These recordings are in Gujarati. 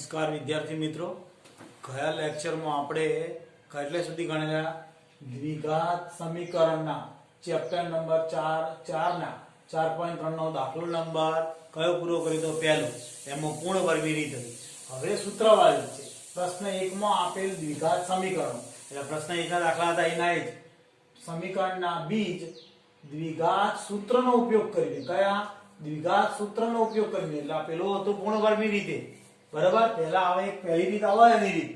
નમસ્કાર વિદ્યાર્થી મિત્રો, ગયા લેક્ચરમાં આપણે કેટલે સુધી ગણેલા? દ્વિઘાત સમીકરણના ચેપ્ટર નંબર 4 ના 4.3 નો દાખલો નંબર કયો પૂરો કર્યો તો? પહેલો, એમાં પૂર્ણ વર્ગની રીત હતી. હવે સૂત્રવાળી છે. પ્રશ્ન 1 માં આપેલ દ્વિઘાત સમીકરણો, એટલે પ્રશ્ન 1 ના દાખલા હતા એના જ સમીકરણના બીજ દ્વિઘાત સૂત્રનો ઉપયોગ કરીને, કયા દ્વિઘાત સૂત્રનો ઉપયોગ કરીને, એટલે પેલો હતો પૂર્ણ વર્ગની રીતે, બરાબર. પહેલા આવે એક પહેલી રીત અવયવની રીત.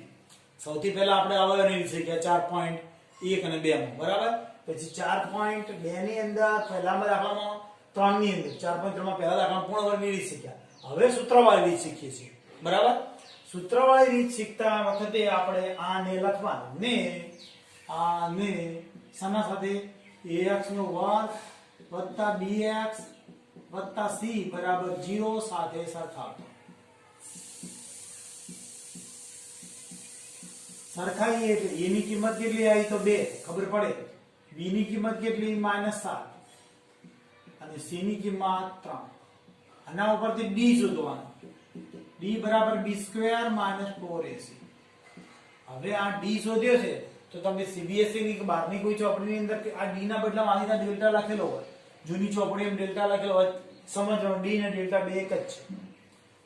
સૌથી પહેલા આપણે અવયવની રીત શીખ્યા 4.1 અને 2 માં, બરાબર. પછી 4.2 ની અંદર પહેલામાં દાખલામાં 3 ની અંદર 4.3 માં પહેલા દાખલામાં પૂર્ણ વર્ગની રીત શીખ્યા. હવે સૂત્રવાળી રીત શીખીએ છીએ, બરાબર. સૂત્રવાળી રીત શીખતા વખતે આપણે આને લખવાનું ને આને શાના સાથે? ax નો વર્ગ + bx + c બરાબર 0 સાથે સરખાવતા. સરખાઈએ એટલે a ની કિંમત કેટલી આવી તો 2 ખબર પડે, b ની કિંમત કેટલી -7 અને c ની કિંમત 3. આના ઉપરથી d શોધવાનું. d બરાબર b² - 4ac. હવે આ d શોધ્યો છે તો તમે CBSE ની કે બહારની કોઈ ચોપડીની અંદર આ d ના બદલામાં આની અંદર ડેલ્ટા લખેલો હોય, જૂની ચોપડીમાં ડેલ્ટા લખેલો હોય, સમજવાનું d ને ડેલ્ટા બે એક જ છે.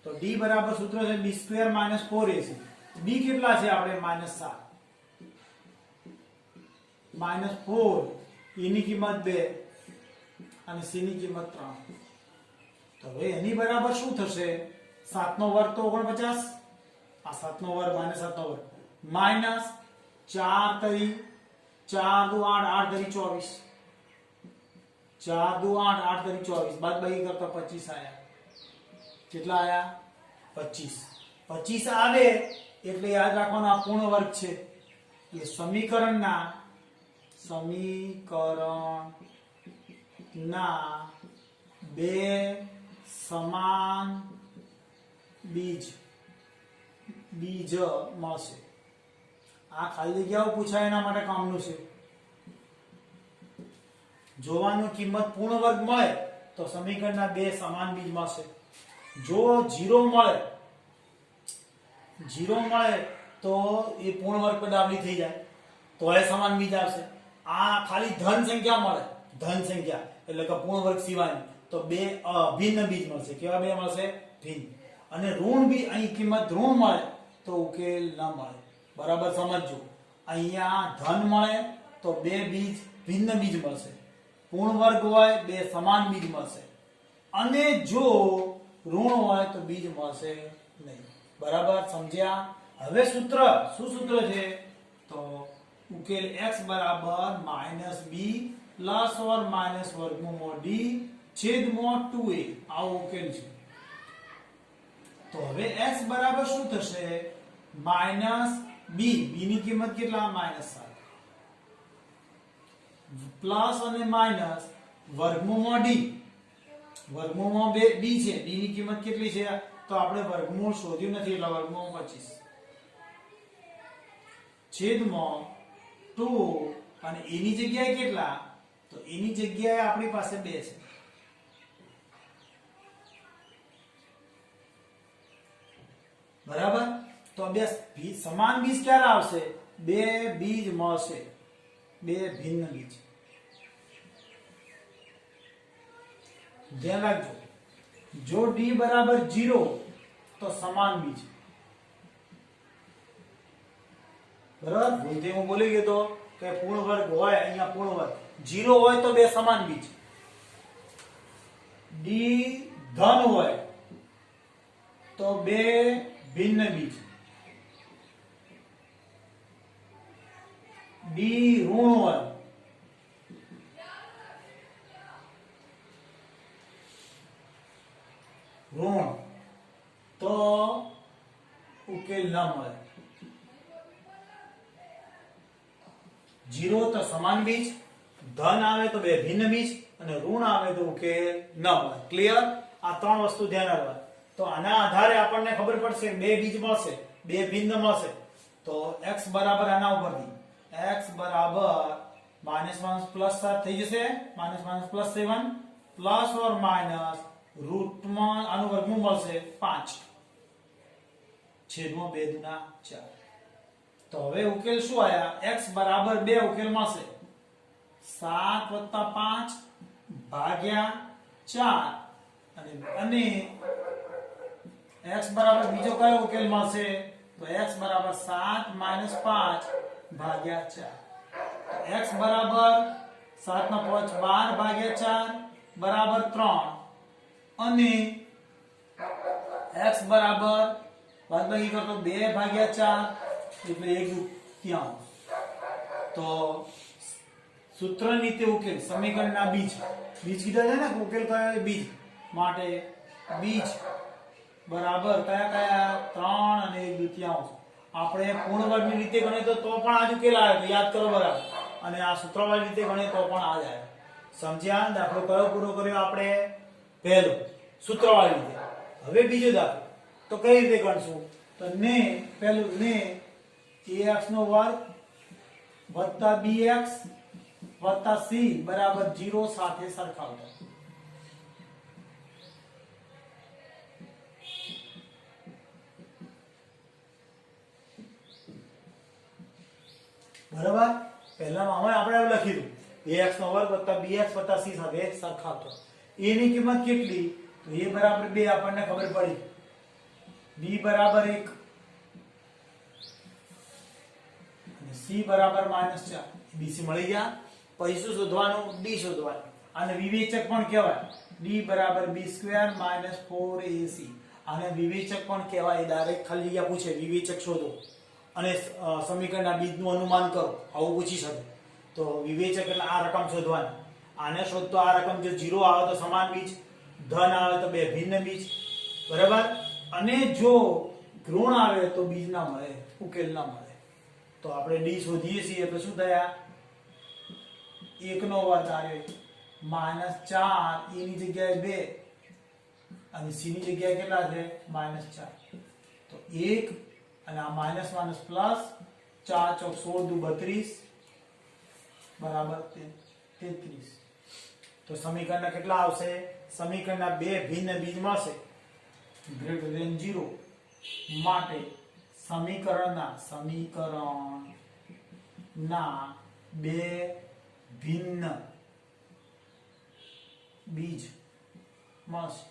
તો d બરાબર સૂત્ર છે b² - 4ac. b કેટલા છે આપણે? -7 -4, a ની કિંમત 2 અને c ની કિંમત 3. તો હવે એની બરાબર શું થશે? 7 નો વર્ગ તો 49, આ 7 નો વર્ગ -7 નો વર્ગ માઈનસ 4 તરી 4 દુ 8 8 તરી 24, 4 દુ 8 8 તરી 24, બાદબાકી કરતા 25 આયા. કેટલા આયા? 25. 25 આવે એટલે યાદ રાખવાનું આ પૂર્ણ વર્ગ છે. એ સમીકરણના બે સમાન બીજ મળશે. આ ખાલી જગ્યાઓ પૂછાય એના માટે કામનું છે. જોવાનું કિંમત પૂર્ણ વર્ગ મળે તો સમીકરણના બે સમાન બીજ મળશે. જો 0 મળે તો એ પૂર્ણ વર્ગ પર ડાબી થઈ જાય તો એ સમાન બીજ આવશે. આ ખાલી ધન સંખ્યા મળે, ધન સંખ્યા એટલે કે પૂર્ણ વર્ગ સિવાયની, તો બે અભિન્ન બીજ મળશે. કેવા બે મળશે? ભિન્ન. અને ઋણ બી અહીં કિંમત ઋણ મળે તો ઉકેલ ન મળે. બરાબર સમજજો. અહીંયા ધન મળે તો બે બીજ ભિન્ન બીજ મળશે, પૂર્ણ વર્ગ હોય બે સમાન બીજ મળશે, અને જો ઋણ હોય તો બીજ મળશે નહીં. બરાબર સમજ્યા? હવે સૂત્ર શું સૂત્ર છે? તો ઉકેલ x બરાબર -b + or -વર્ગમૂળ d છેદમાં 2a. આવો ઉકેલ છે. તો હવે x બરાબર શું થશે? -b, b ની કિંમત કેટલા? -7 પ્લસ અને માઈનસ વર્ગમૂળ d, વર્ગમૂળ b છે, d ની કિંમત કેટલી છે? તો આપણે વર્ગમૂળ શોધ્યું નથી એટલે વર્ગમૂળ 25 છેદમાં 2, અને a ની જગ્યાએ કેટલા? તો a ની જગ્યાએ આપણી પાસે 2 છે. બરાબર. તો બે સમાન બીજ ક્યારે આવશે? બે બીજ મળશે, બે ભિન્ન બીજ. ધ્યાન રાખજો, જો d બરાબર 0 તો સમાન બીજ. બરાબર. ભૂલથી હું બોલી ગયો તો કે પૂર્ણ વર્ગ હોય, અહીંયા પૂર્ણ વર્ગ 0 હોય તો બે સમાન બીજ. d ધન હોય તો બે ભિન્ન બીજ. d ઋણ હોય તો ઉકેલ ન મળે. 0 તો સમાન બીજ, ધન આવે તો બે ભિન્ન બીજ, અને ઋણ આવે તો ઉકેલ ન મળે. ક્લિયર? આ ત્રણ વસ્તુ ધ્યાન રાખવા. તો આના આધારે આપણને ખબર પડશે બે બીજ મળશે, બે ભિન્ન મળશે. તો x બરાબર આના ઉપરથી x બરાબર -+ થઈ જશે, -+7 પ્લસ ઓર માઈનસ રૂટમાં આનું વર્ગમૂળ મળશે 5 છેદમાં 2 દુના 4. તો હવે ઉકેલ શું આયા? x બરાબર 2 ઉકેલમાં છે 7 + 5 ભાગ્યા 4 અને x બરાબર બીજો કયો ઉકેલમાં છે? તો x બરાબર 7 - 5 ભાગ્યા 4. તો x બરાબર 7 ના 5 12 ભાગ્યા 4 બરાબર 3 અને x બરાબર બાદબાકી કરતો 2 ભાગ્યા 4 એટલે 1/3. તો સૂત્ર નીચે ઉકેલ સમીકરણના બીજ કીધા છે ને, ઉકેલ કયો? બીજ માટે બીજ બરાબર કયા 3 અને 1/3. આપણે પૂર્ણ વર્ગની રીતે ગણીએ તો પણ આ જ ઉકેલ આવે તો યાદ કરો બરાબર, અને આ સૂત્રવાળી રીતે ગણીએ તો પણ આ જ આવે. સમજ્યા? દાખલો કયો પૂરો કર્યો આપણે? પહેલો સૂત્રવાળી રીતે. હવે બીજો દાખલો તો કઈ રીતે ગણશું? તો પહેલું ax² + bx + c બરાબર 0 સાથે સરખાવતા. બરાબર, પહેલામાં હવે આપણે એવું લખી દીધું ax² + bx + c સાથે સરખાવતો. a ની કિંમત કેટલી? તો a બરાબર 2 આપણને ખબર પડી, b બરાબર 1 અને c બરાબર -4. bc મળી ગયા. પછી શું શોધવાનું? d શોધવાનું. આને વિવેચક પણ કહેવાય. d બરાબર b² - 4ac. આને વિવેચક પણ કહેવાય. ડાયરેક્ટ ખાલી જગ્યા પૂછે વિવેચક શોધો અને સમીકરણના બીજનું અનુમાન કરો, આવું પૂછી શકે. તો વિવેચક એટલે આ રકમ શોધવાની. આને શોધતો આ રકમ જો 0 આવે તો સમાન બીજ, ધન આવે તો બે ભિન્ન બીજ. બરાબર, અને જો ઋણ આવે તો બીજ ના મળે, ઉકેલ ના મળે. તો આપણે d શોધીએ છીએ તો શું થયા? 1 નો વર્ગ આવ્યો -4 e ની જગ્યાએ 2 અને c ની જગ્યાએ કેટલા છે? -4. તો 1 અને આ માઈનસ માઈનસ પ્લસ 4 ચોક 16 દુ 32 બરાબર 33. તો સમીકરણના કેટલા આવશે? સમીકરણના બે ભિન્ન બીજ મળશે ગ્રેટર ધેન 0 માટે સમીકરણના બે ભિન્ન બીજ મળશે.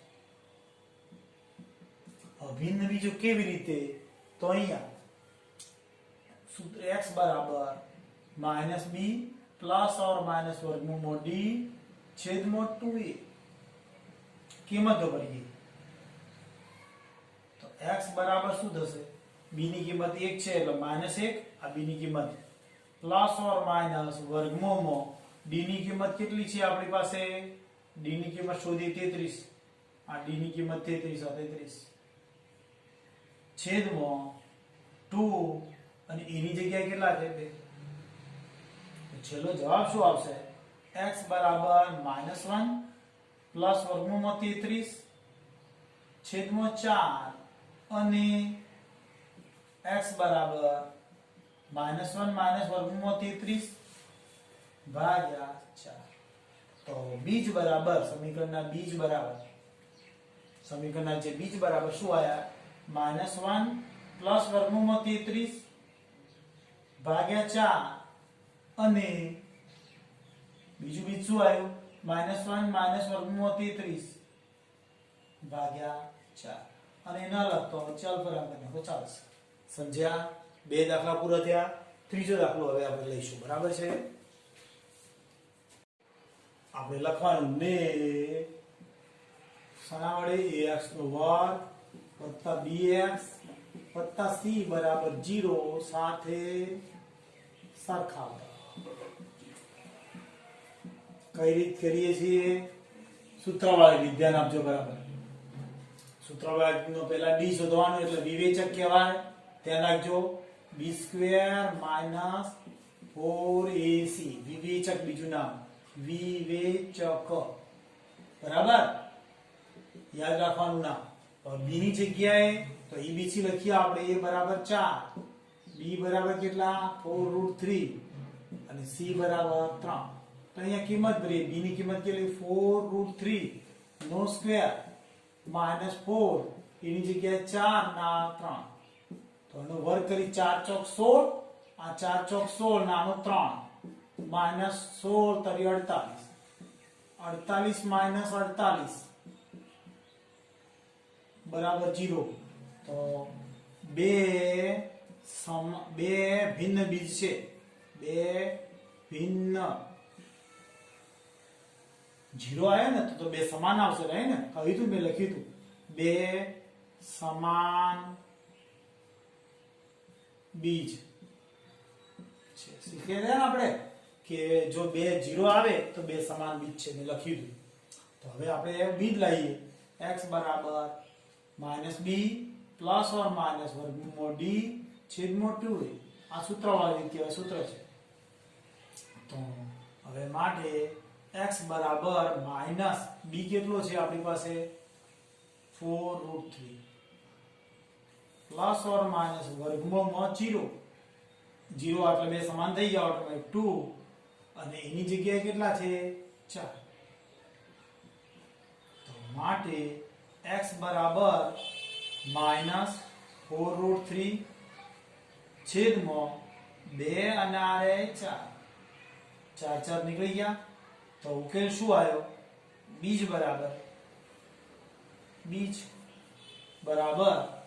અભિન્ન બીજો કેવી રીતે? તો અહીંયા સૂત્ર x બરાબર -b પ્લસ ઓર માઇનસ વર્ગમૂળ d છેદમાં 2a. કિંમતો ભરીએ તો x બરાબર શું થશે? b ની કિંમત 1 છે એટલે -1, આ b ની કિંમત પ્લસ ઓર માઇનસ વર્ગમૂળમાં d ની કિંમત કેટલી છે આપણી પાસે? d ની કિંમત શોધી 33. આ d ની કિંમત 33 આ 33 છેદમાં 2 અને e ની જગ્યાએ કેટલા છે? 2. તો છેલ્લો જવાબ શું આવશે? x બરાબર -1 પ્લસ વર્ગમૂળમાં 33 છેદમાં 4 અને x બરાબર -1 માઇનસ વર્ગમૂળમાં 33 ભાગ્યા 4. તો બીજ બરાબર સમીકરણના જે બીજ બરાબર શું આયા? -1 પ્લસ વર્ગમૂળમાં 33 ભાગ્યા 4 અને બીજું બીજ શું આવ્યું? -1 માઇનસ વર્ગમૂળમાં 33 ભાગ્યા 4. અને એના લખતો ચલ પર નાખો ચાલશે. સમજ્યા? બે દાખલા પૂરા થયા. ત્રીજો દાખલો હવે આપણે લઈશું. બરાબર છે? આપણે લખવાનું ને શાના વડે? ax² + bx + c બરાબર 0 સાથે સરખાવતા. કઈ રીત કરીએ છીએ? સૂત્રવાળી રીત. ધ્યાન આપજો. બરાબર, સૂત્રવાળીનો પહેલા d શોધવાનું એટલે વિવેચક કહેવાય. ધ્યાન રાખજો. b² - 4ac. વિવેચક બીજું નામ વિવેચક. બરાબર, યાદ રાખવાનું નામ. b ની જગ્યાએ તો abc લખીએ આપણે. a બરાબર 4, b બરાબર કેટલા? 4√3 અને c બરાબર 3. તો અહીંયા કિંમત ભરીએ. b ની કિંમત કેટલી? 4√3 નો સ્ક્વેર -4, એની જગ્યાએ 4 ના 3 તો એનો વર્ગ કરી 4 ચોક 16, આ 4 ચોક 16 ને આનો 3 માઇનસ 16 તરી 48, 48 માઇનસ 48 બરાબર 0. તો બે ભિન્ન બીજ છે, બે ભિન્ન 0 આયા ને તો બે સમાન આવશે રહે ને, કહ્યું તું મેં લખ્યું તું બે સમાન બીજ છે. શીખે ને આપણે કે જો બે 0 આવે તો બે સમાન બીજ છે, મેં લખ્યું હતું. તો હવે આપણે બીજ લઈએ x બરાબર -b પ્લસ ઓર માઇનસ વર્ગમૂળ d છેદમાં 2a. આ સૂત્રવાળી કહેવાય, સૂત્ર છે. તો હવે માટે x બરાબર માઇનસ b કેટલો છે આપણી પાસે 4√3 પ્લસ ઓર માઇનસ વર્ગમૂળમાં 0 એટલે બે સમાન થઈ ગયા ઓટોમેટિક 2 અને એની જગ્યાએ કેટલા છે 4. તો માટે x બરાબર -4√3 છેદમાં 2 અને આ રહે 4, 4 નીકળી ગયા. તો ઉકેલ શું આવ્યો? બીજ બરાબર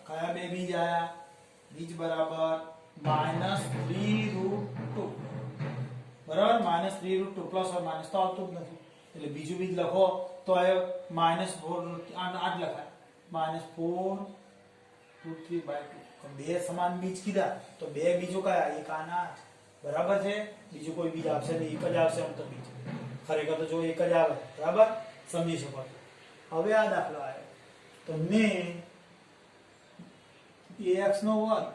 કયા બે બીજ આયા? બીજ બરાબર -3√2 બરાબર, -3√2 પ્લસ ઓર માઇનસ તો આવતું જ નથી એટલે બીજું બીજ લખો તો આવ્યો -4, આ જ લખાય -4√3/2. બે સમાન બીજ કીધા તો બે બીજો કયા? એક આના બરાબર છે, બીજું કોઈ બીજ આવશે નહીં, એક જ આવશે આમ તો બીજ. ખરેખર તો જો એક જ આવે, બરાબર સમજી શકો. હવે આ દાખલો આવ્યો તો ને ax નો વર્ગ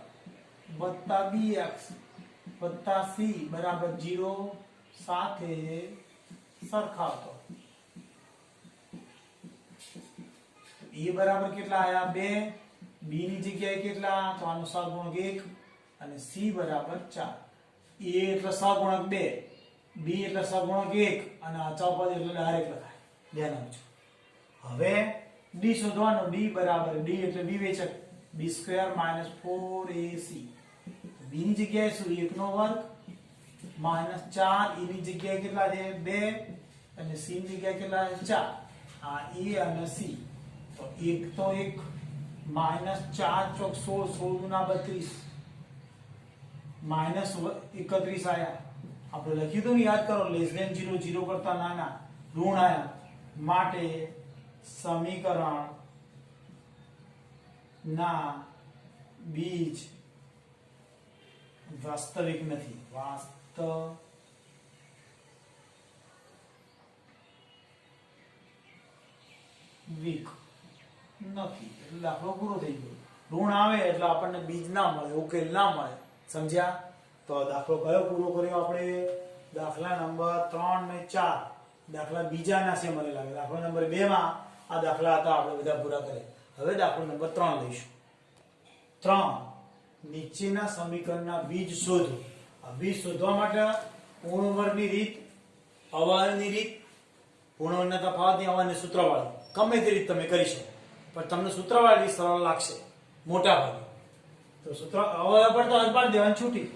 વત્તા bx વત્તા c બરાબર 0 સાથે સરખાવતો. a બરાબર કેટલા આયા 2, b ની જગ્યાએ કેટલા? તો આનો સહગુણક 1 અને c બરાબર 4. a એટલે સહગુણક 2, b એટલે સહગુણક 1 અને આ ચોપદ એટલે ડાયરેક્ટ લખાય, ધ્યાન આપજો. હવે d શોધવાનો, d બરાબર d એટલે વિવેચક b² - 4ac. b ની જગ્યાએ શું? 1 નો વર્ગ -4, e ની જગ્યાએ કેટલા છે 2 અને c ની જગ્યાએ કેટલા છે 4. આ e અને c તો 1 તો 1 -4 ચોક 16, 16 ગુણા 32 -31 આયા. આપણે લખ્યું હતું ને, યાદ કરો, <0 0 કરતા નાના ઋણ આયા માટે સમીકરણ ના બીજ વાસ્તવિક નથી, વાસ્તવિક નથી એટલે દાખલો પૂરો થઈ ગયો. ઋણ આવે એટલે આપણને બીજ ના મળે, ઉકેલ ના મળે, સમજ્યા? તો દાખલો કયો પૂરો કર્યો આપણે? દાખલા નંબર 3 ને 4. દાખલા બીજાના છે મને લાગે. દાખલા નંબર 2 માં આ દાખલા હતા, આપણે બધા પૂરા કર્યા. હવે દાખલો નંબર 3 લઈશું. 3 નીચેના સમીકરણના બીજ શોધો. આ બીજ શોધવા માટે પૂર્ણ વર્ગની રીત, અવયવની રીત, પૂર્ણ વર્ગના તફાવતની અવયવની સૂત્રવાળી, ગમે તે રીત તમે કરી શકો, પણ તમને સૂત્રવાળી સરળ લાગશે મોટા ભાગે. તો સૂત્ર અવયવ પર તો અજમાડ દેવાની છૂટી.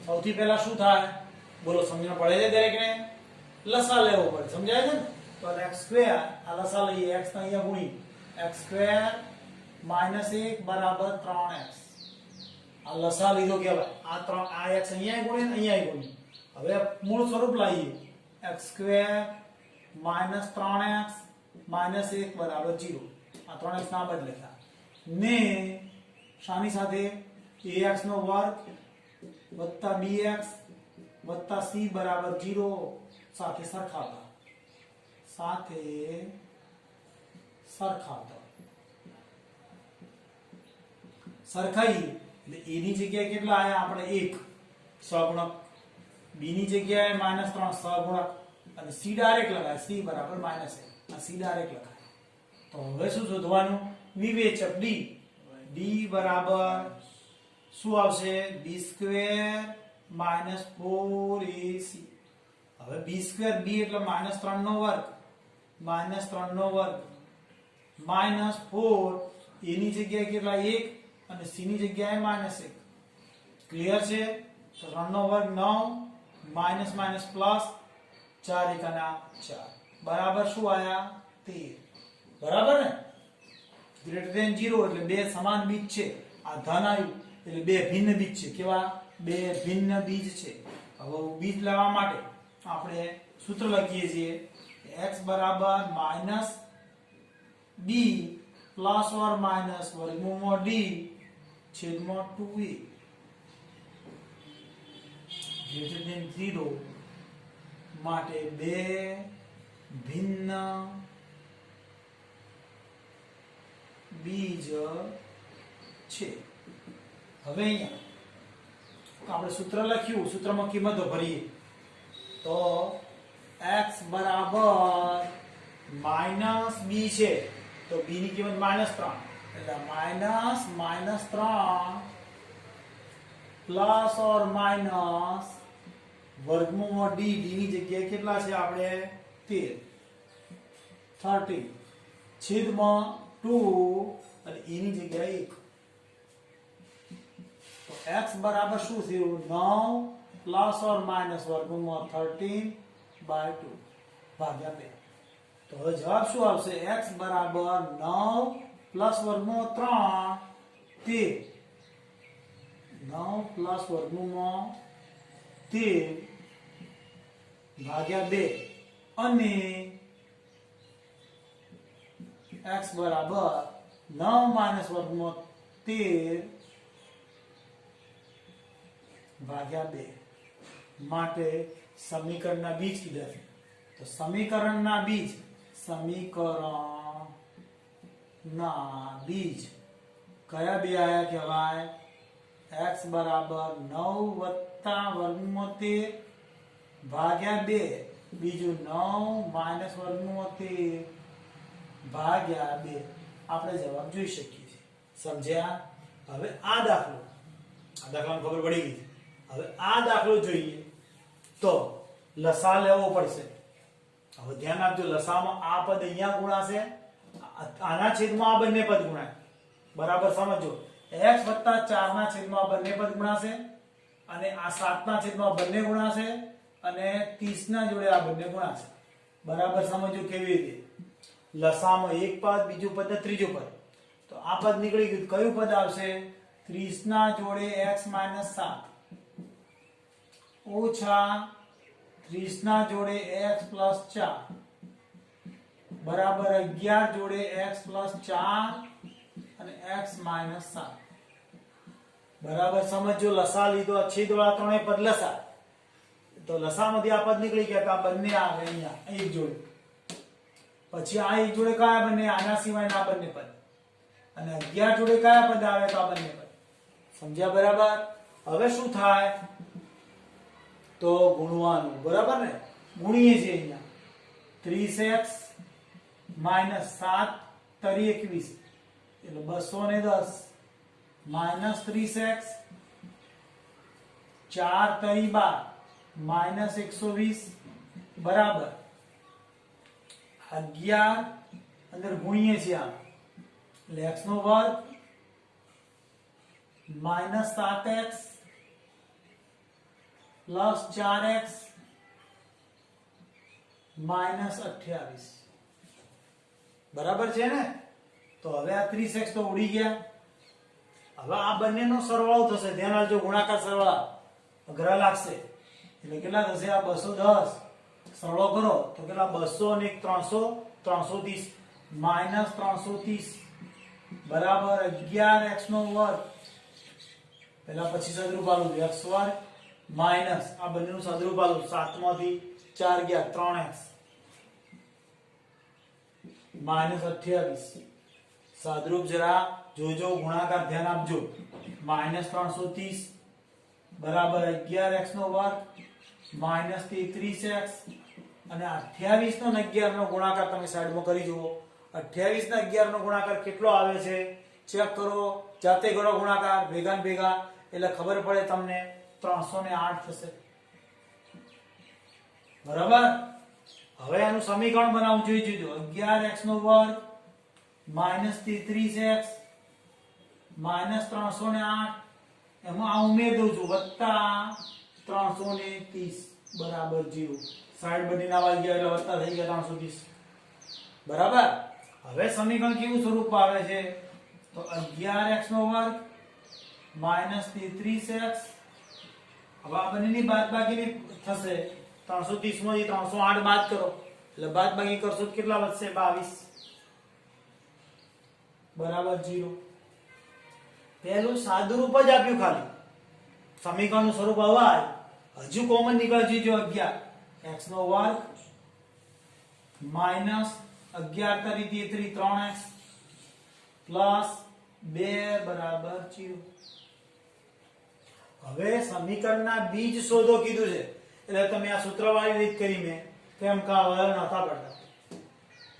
સૌથી પહેલા શું થાય બોલો? સમજણ પડે છે દરેકને? લસા લેવો પડે, સમજાય છે ને? તો x² આ લસા લઈએ, x ને અહીંયા ગુણી x² - 1 બરાબર 3x. આ લસા લીધો કહેવાય. આ 3 આ x અહીંયા ગુણે અહીંયા ગુણી. હવે મૂળ સ્વરૂપ લાવીએ x² - 3x - 1 બરાબર 0. આ 3x ના બદલે ને શાની સાથે? ax નો વર્ગ વત્તા bx વત્તા c બરાબર 0 સાથે સરખાવતા, સરખાઈએ એટલે a ની જગ્યાએ કેટલા આયા આપણે 1 સહગુણક, b ની જગ્યાએ -3 સહગુણક અને c ડાયરેક્ટ લખાય, c બરાબર -1. આ c ડાયરેક્ટ લખાય. તો હવે શું શોધવાનું? વિવેચક d. d બરાબર શું આવશે? b² - 4ac. હવે b² b એટલે -3 નો વર્ગ, -3 નો વર્ગ -4 a ની જગ્યાએ કેટલા 1 અને c ની જગ્યાએ -1 ક્લિયર છે તો 3 નો વર્ગ 9 માઇનસ માઇનસ પ્લસ 4 એકાના 4 બરાબર શું આયા 13 બરાબર ને ગ્રેટર ધેન 0 એટલે બે સમાન બીજ છે આ ધન આવ્યું એટલે બે ભિન્ન બીજ છે કેવા બે ભિન્ન બીજ છે હવે બીજ લાવવા માટે આપણે સૂત્ર લખીએ છીએ x બરાબર minus b plus or minus વર્ગમૂળમાં d છેદમાં 2a ગ્રેટર ધેન 0 માટે બે ભિન્ન બીજ છે હવે અહીંયા આપણે સૂત્ર લખ્યું સૂત્રમાં કિંમતો ભરીએ તો x બરાબર માઈનસ b છે તો b ની કિંમત -3 એટલે -3 પ્લસ ઓર માઈનસ વર્ગમૂળમાં d ની જગ્યાએ કેટલા છે આપણે 13 છેદમાં 2 અને e ની જગ્યાએ 1 તો x બરાબર શું થયું 9 પ્લસ ઓર માઈનસ વર્ગમૂળમાં 13/2 ભાગ્યા 2 તો હવે જવાબ શું આવશે x બરાબર 9 પ્લસ વર્ગમૂળમાં 3 9 પ્લસ વર્ગમૂળમાં 13 ભાગ્યા 2 અને x બરાબર 9 માઈનસ વર્ગમૂળ 13 ભાગ્યા 2 માટે સમીકરણના બીજ કીધા છે તો સમીકરણના બીજ કયા બે આયા કહેવાય x બરાબર 9 વત્તા વર્ગમૂળ 13 ભાગ્યા 2 બીજું 9 માઈનસ વર્ગમૂળ 13 ભાગ્યા 2 આપણે જવાબ જોઈ શકીએ છીએ સમજ્યા હવે આ દાખલામાં ખબર પડી ગઈ હવે આ દાખલો જોઈએ તો લસા લેવો પડશે હવે ધ્યાન આપજો લસામાં આ પદ અહીંયા ગુણાશે આના છેદમાં આ બંને પદ ગુણાય બરાબર સમજો x 4 ના છેદમાં આ બંને પદ ગુણાશે અને આ 7 ના છેદમાં બંને ગુણાશે અને 30 ના જોડે આ બંને ગુણાશે બરાબર સમજો કેવી રીતે લસામાં એક પદ બીજું પદ ને ત્રીજું પદ તો આ પદ નીકળી ગયું કયું પદ આવશે 30 ના જોડે x - 7 ઓછા 30 ના જોડે x + 4 બરાબર 11 જોડે x + 4 અને x - 7 બરાબર સમજો લસા લીધો છેદવાળા ત્રણેય પદ લસા તો લસામાંથી આ પદ નીકળી ગયા તો આ બંને આવે અહીંયા એક જોડે પછી આ એક જોડે કયા બંને આના સિવાયના આ બંને પદ અને 11 જોડે કયા પદ આવે તો આ બંને પદ સમજ્યા બરાબર હવે શું થાય તો ગુણવાનું બરાબર ને ગુણીએ છીએ અહીંયા 30x - 7 તરી 21 એટલે 210 -30x 4 તરી 12 -120 બરાબર 11 અંદર ગુણીએ છીએ આ એટલે x નો વર્ગ -7x પ્લસ 4x -28 બરાબર છે ને તો હવે આ 30x તો ઉડી ગયા હવે આ બંનેનો સરવાળો થશે ધ્યાન રાખજો ગુણાકાર સરવાળા અઘરા લાગશે એટલે કેટલા થશે આ 210 સરવાળો કરો તો કેટલા 200 અને 300 330 -330 બરાબર 11x નો વર્ગ પહેલા પછી સદરૂપ આલું x વર્ગ માઈનસ આ બંનેનું સદરૂપ આલું 7 માંથી 4 ગયા 3x -28 સદરૂપ જરા જોજો ગુણાકાર ધ્યાન આપજો -330 બરાબર 11x નો વર્ગ -33x અને 28 નો 11 નો ગુણાકાર તમે સાઈડમાં કરી જુઓ 28 ના 11 નો ગુણાકાર કેટલો આવે છે ચેક કરો જાતે કરો ગુણાકાર ભેગા ને ભેગા એટલે ખબર પડે તમને 308 થશે બરાબર હવે આનું સમીકરણ બનાવવું જોઈએ જો 11x નો વર્ગ -33x માઇનસ 308 એમાં આ ઉમેર દઉં છું વત્તા 330 બરાબર 0 સાઈડ બની ના વાઈ ગયા એટલે વત્તા થઈ ગયા 330 બરાબર હવે સમીકરણ કેવું સ્વરૂપ આવે છે તો 11x નો વર્ગ માઇનસ 33x હવે આ બંનેની બાદબાકીની થશે 330 માંથી 308 બાદ કરો એટલે બાદબાકી કરશો તો કેટલા વધશે 22 બરાબર 0 પહેલું સાદું રૂપ જ આપ્યું ખાલી સમીકરણનું સ્વરૂપ આવા હજુ કોમન નીકળશે જો 11 x નો વર્ગ માઈનસ 11 તરી 3x પ્લસ 2 બરાબર 0 હવે સમીકરણના બીજ શોધો કીધું છે એટલે તમે આ સૂત્રવાળી રીત કરી મેં કેમ કા અવયવ નતા પડતા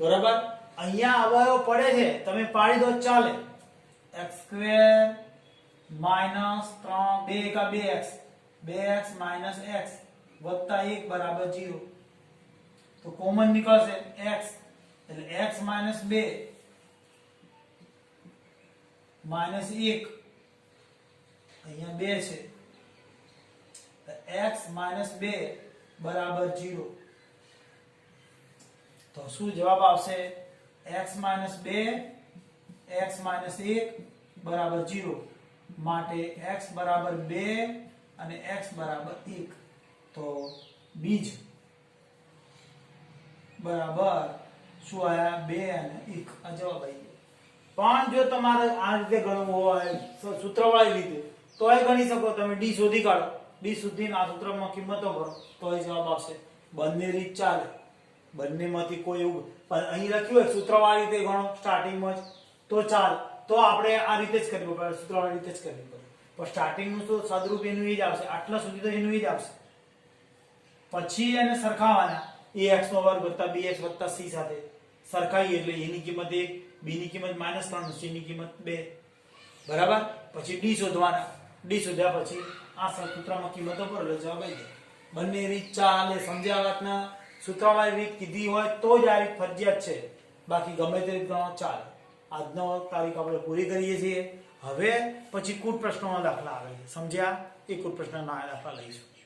બરાબર અહીંયા અવયવ પડે છે તમે પાડી દો ચાલે x² માઈનસ 3 2 કા 2x 2x માઈનસ x વત્તા 1 બરાબર 0 તો કોમન નીકળશે x એટલે x માઈનસ 2 માઈનસ 1 અહીંયા 2 છે x માઈનસ 2 બરાબર 0 તો શું જવાબ આવશે x માઈનસ 2 x માઈનસ 1 બરાબર 0 માટે x બરાબર 2 અને x બરાબર 1 તો બીજ બરાબર શું આયા 2 અને 1 આ જવાબ આવી ગયો પણ જો તમારે આ રીતે ગણવું હોય સૂત્રવાળી રીતે તો એ ગણી શકો તમે d શોધી કાઢો d સુધી આ સૂત્રમાં કિંમતો ભરો તો એ જવાબ આવશે બંને રીત ચાલે બંનેમાંથી કોઈ એવું પણ અહીં લખ્યું હોય સૂત્રવાળી રીતે ગણો સ્ટાર્ટિંગમાં જ તો ચાલ તો આપણે આ રીતે જ કરવું પડે સૂત્રવાળી રીતે જ કરવી પડે પણ સ્ટાર્ટિંગનું તો સદરૂપ એનું એ જ આવશે આટલા સુધી તો એનું એ જ આવશે પછી એને સરખાવવાના ax નો વર્ગ વત્તા bx વત્તા c સાથે સરખાઈએ એટલે એની કિંમત 1 b ની કિંમત -3 c ની કિંમત 2 બરાબર પછી d શોધવાના d શોધ્યા પછી આ સૂત્રમાં કિંમતો પર એટલે જવાબ આવી જાય બંને રીત ચાલે સમજ્યા વાતના સૂત્રવાળી રીત કીધી હોય તો જ આ રીત ફરજિયાત છે બાકી ગમે તે રીત ગણો ચાલે આજનો તારીખ આપણે પૂરી કરીએ છીએ હવે પછી કુટ પ્રશ્નોના દાખલા આવે છે સમજ્યા એ કુટ પ્રશ્નના દાખલા લઈશું